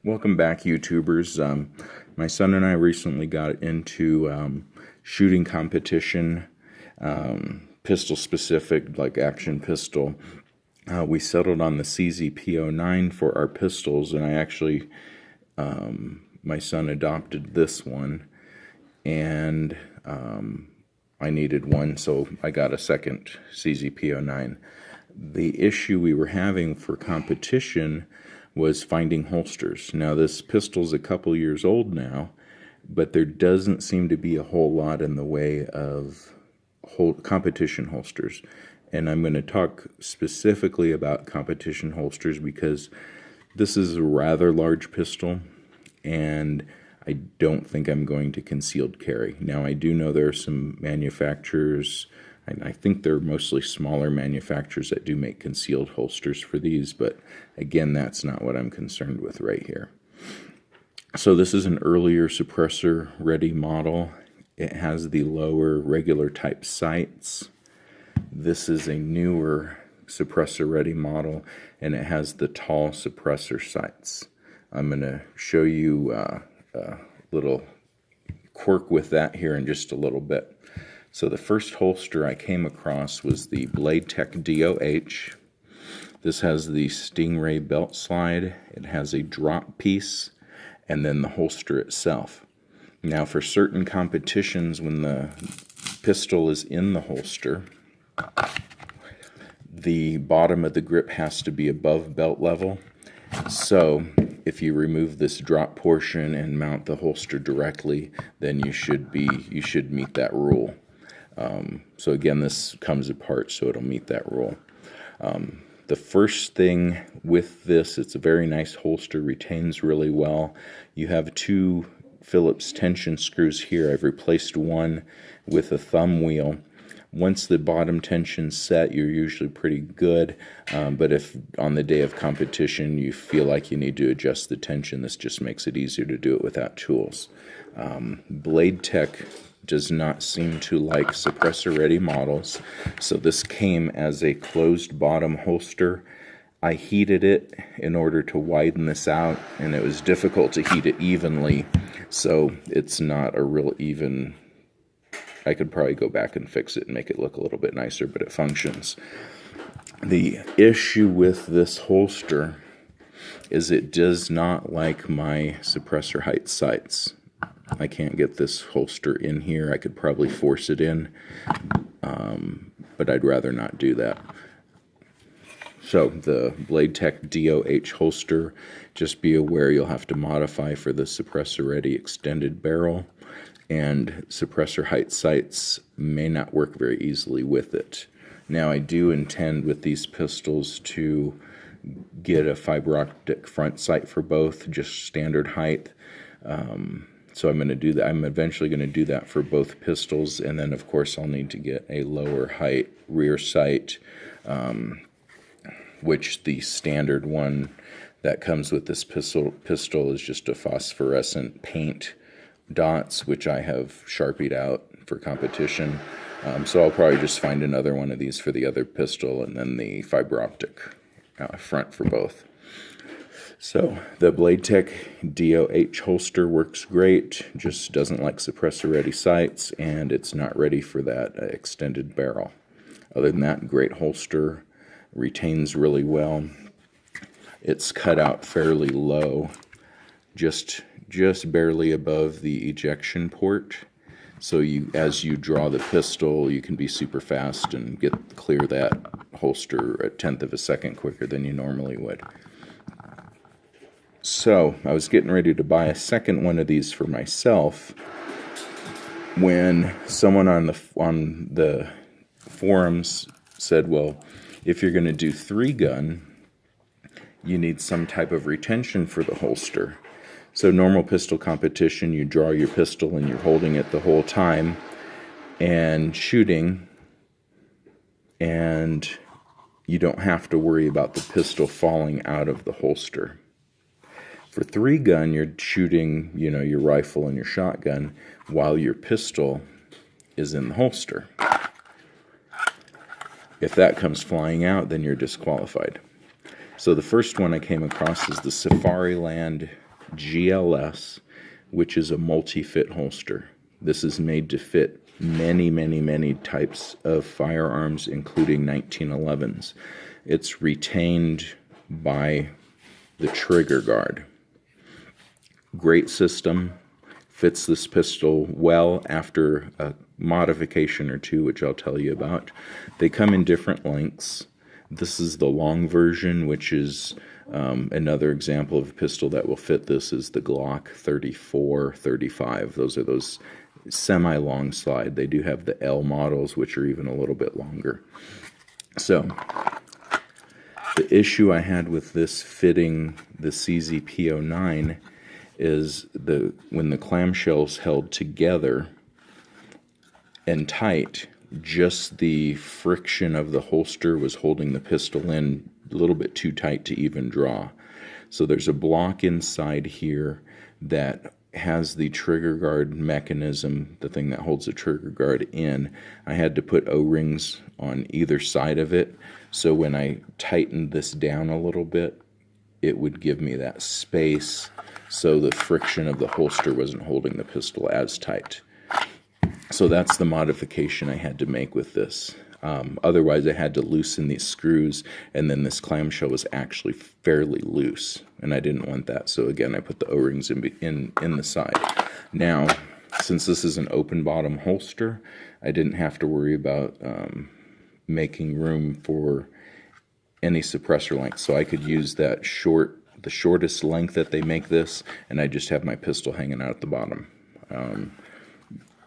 Welcome back, YouTubers. My son and I recently got into shooting competition, pistol specific, like action pistol. We settled on the CZ P-09 for our pistols, and I actually, my son adopted this one, and I needed one, so I got a second CZ P-09. The issue we were having for competition was finding holsters. Now, this pistol's a couple years old now, but there doesn't seem to be a whole lot in the way of competition holsters. And I'm going to talk specifically about competition holsters because this is a rather large pistol, and I don't think I'm going to concealed carry. Now, I do know there are some manufacturers, and I think they're mostly smaller manufacturers that do make concealed holsters for these, but again, that's not what I'm concerned with right here. So this is an earlier suppressor ready model. It has the lower regular type sights. This is a newer suppressor ready model, and it has the tall suppressor sights. I'm going to show you a little quirk with that here in just a little bit. So the first holster I came across was the Tech DOH. This has the Stingray belt slide. It has a drop piece, and then the holster itself. Now, for certain competitions, when the pistol is in the holster, the bottom of the grip has to be above belt level. So if you remove this drop portion and mount the holster directly, then you should meet that rule. So again, this comes apart, so it'll meet that rule. The first thing with this, it's a very nice holster, retains really well. You have two Phillips tension screws here. I've replaced one with a thumb wheel. Once the bottom tension's set, you're usually pretty good, but if on the day of competition you feel like you need to adjust the tension, this just makes it easier to do it without tools. Tech does not seem to like suppressor ready models, so this came as a closed bottom holster. I heated it in order to widen this out, and it was difficult to heat it evenly, so it's not a real even. I could probably go back and fix it and make it look a little bit nicer, but it functions. The issue with this holster is it does not like my suppressor height sights. I can't get this holster in here. I could probably force it in, but I'd rather not do that. So the Tech DOH holster, just be aware you'll have to modify for the suppressor ready extended barrel, and suppressor height sights may not work very easily with it. Now, I do intend with these pistols to get a fiber optic front sight for both, just standard height. So I'm going to do that. I'm eventually going to do that for both pistols, and then of course I'll need to get a lower height rear sight, which the standard one that comes with this pistol is just a phosphorescent paint dots, which I have Sharpied out for competition. So I'll probably just find another one of these for the other pistol, and then the fiber optic front for both. So the Tech DOH holster works great, just doesn't like suppressor ready sights, and it's not ready for that extended barrel. Other than that, great holster, retains really well. It's cut out fairly low, just barely above the ejection port. So as you draw the pistol, you can be super fast and clear that holster a tenth of a second quicker than you normally would. So I was getting ready to buy a second one of these for myself when someone on the forums said, well, if you're going to do 3-gun, you need some type of retention for the holster. So normal pistol competition, you draw your pistol and you're holding it the whole time and shooting, and you don't have to worry about the pistol falling out of the holster. For 3-gun, you're shooting, your rifle and your shotgun while your pistol is in the holster. If that comes flying out, then you're disqualified. So the first one I came across is the Safariland GLS, which is a multi-fit holster. This is made to fit many, many, many types of firearms, including 1911s. It's retained by the trigger guard. Great system, fits this pistol well after a modification or two, which I'll tell you about. They come in different lengths. This is the long version, which is another example of a pistol that will fit this is the Glock 34, 35. Those are those semi-long slide. They do have the L models, which are even a little bit longer. So the issue I had with this fitting the CZ P-09 is when the clamshells held together and tight, just the friction of the holster was holding the pistol in a little bit too tight to even draw. So there's a block inside here that has the trigger guard mechanism, the thing that holds the trigger guard in. I had to put O-rings on either side of it, so when I tightened this down a little bit, it would give me that space so the friction of the holster wasn't holding the pistol as tight. So that's the modification I had to make with this. Otherwise, I had to loosen these screws, and then this clamshell was actually fairly loose, and I didn't want that. So again, I put the O-rings in the side. Now, since this is an open bottom holster, I didn't have to worry about making room for any suppressor length. So I could use that the shortest length that they make this, and I just have my pistol hanging out at the bottom.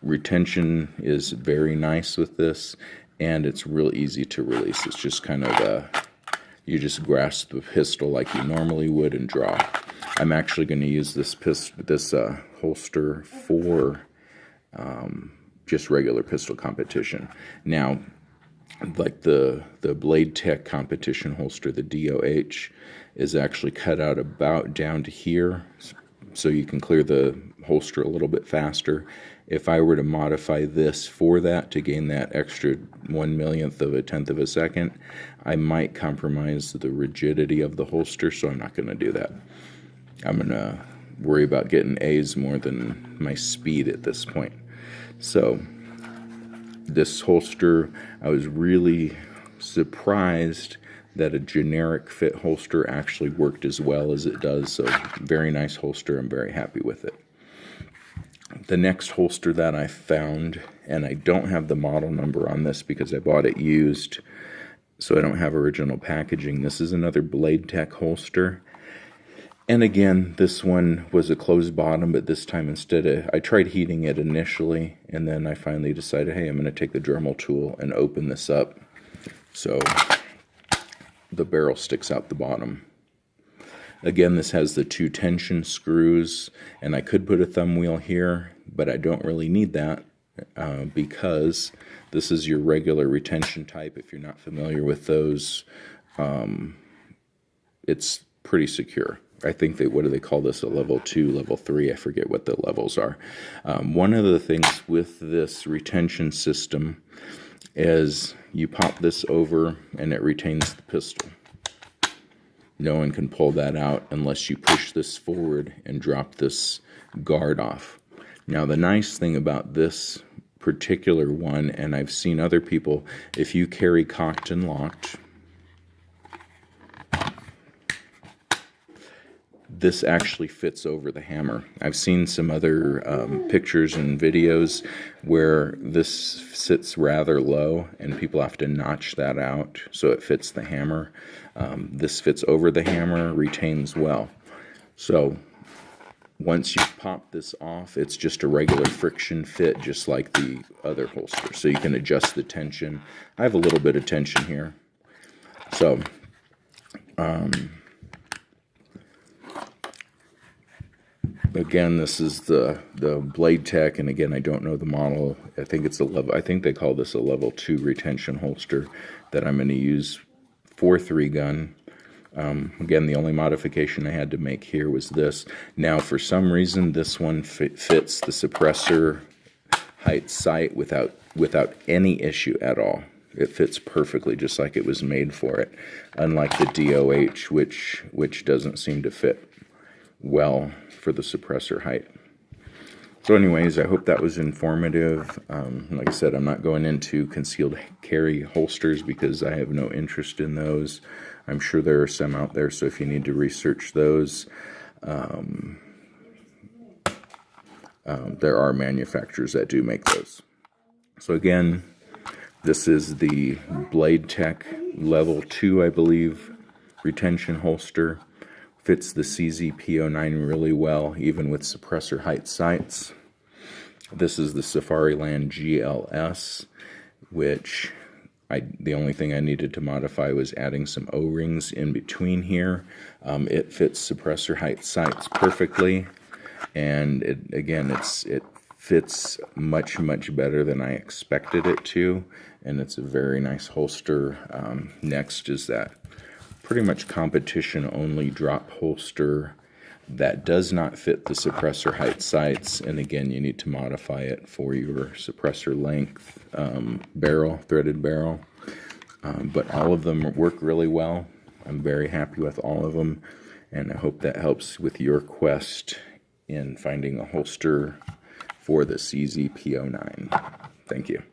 Retention is very nice with this, and it's real easy to release. It's just kind of you just grasp the pistol like you normally would and draw. I'm actually going to use this holster for just regular pistol competition. Now, like the Blade Tech competition holster, the DOH, is actually cut out about down to here, so you can clear the holster a little bit faster. If I were to modify this for that to gain that extra 1/1,000,000th of a tenth of a second, I might compromise the rigidity of the holster, so I'm not going to do that. I'm going to worry about getting A's more than my speed at this point. So this holster, I was really surprised that a generic fit holster actually worked as well as it does. So very nice holster. I'm very happy with it. The next holster that I found, and I don't have the model number on this because I bought it used, so I don't have original packaging. This is another Blade Tech holster. And again, this one was a closed bottom, but this time I tried heating it initially, and then I finally decided, hey, I'm going to take the Dremel tool and open this up so the barrel sticks out the bottom. Again, this has the 2 tension screws, and I could put a thumb wheel here, but I don't really need that because this is your regular retention type. If you're not familiar with those, it's pretty secure. I think what do they call this, a level 2, level 3? I forget what the levels are. One of the things with this retention system is you pop this over and it retains the pistol. No one can pull that out unless you push this forward and drop this guard off. Now, the nice thing about this particular one, and I've seen other people, if you carry cocked and locked, this actually fits over the hammer. I've seen some other pictures and videos where this sits rather low and people have to notch that out so it fits the hammer. This fits over the hammer, retains well. So once you pop this off, it's just a regular friction fit, just like the other holster. So you can adjust the tension. I have a little bit of tension here. So again, this is the Blade Tech, and again, I don't know the model. I think it's I think they call this a level 2 retention holster that I'm going to use for 3-gun. Again, the only modification I had to make here was this. Now, for some reason, this one fits the suppressor height sight without any issue at all. It fits perfectly, just like it was made for it, unlike the DOH, which doesn't seem to fit well for the suppressor height. So anyways, I hope that was informative. Like I said, I'm not going into concealed carry holsters because I have no interest in those. I'm sure there are some out there, so if you need to research those, there are manufacturers that do make those. So again, this is the Blade Tech Level 2, I believe, retention holster. Fits the CZ P-09 really well, even with suppressor height sights. This is the Safariland GLS, which the only thing I needed to modify was adding some O-rings in between here. It fits suppressor height sights perfectly, and it fits much better than I expected it to, and it's a very nice holster. Next is that pretty much competition only drop holster that does not fit the suppressor height sights, and again you need to modify it for your suppressor length barrel, threaded barrel, but all of them work really well. I'm very happy with all of them, and I hope that helps with your quest in finding a holster for the CZ P-09. Thank you.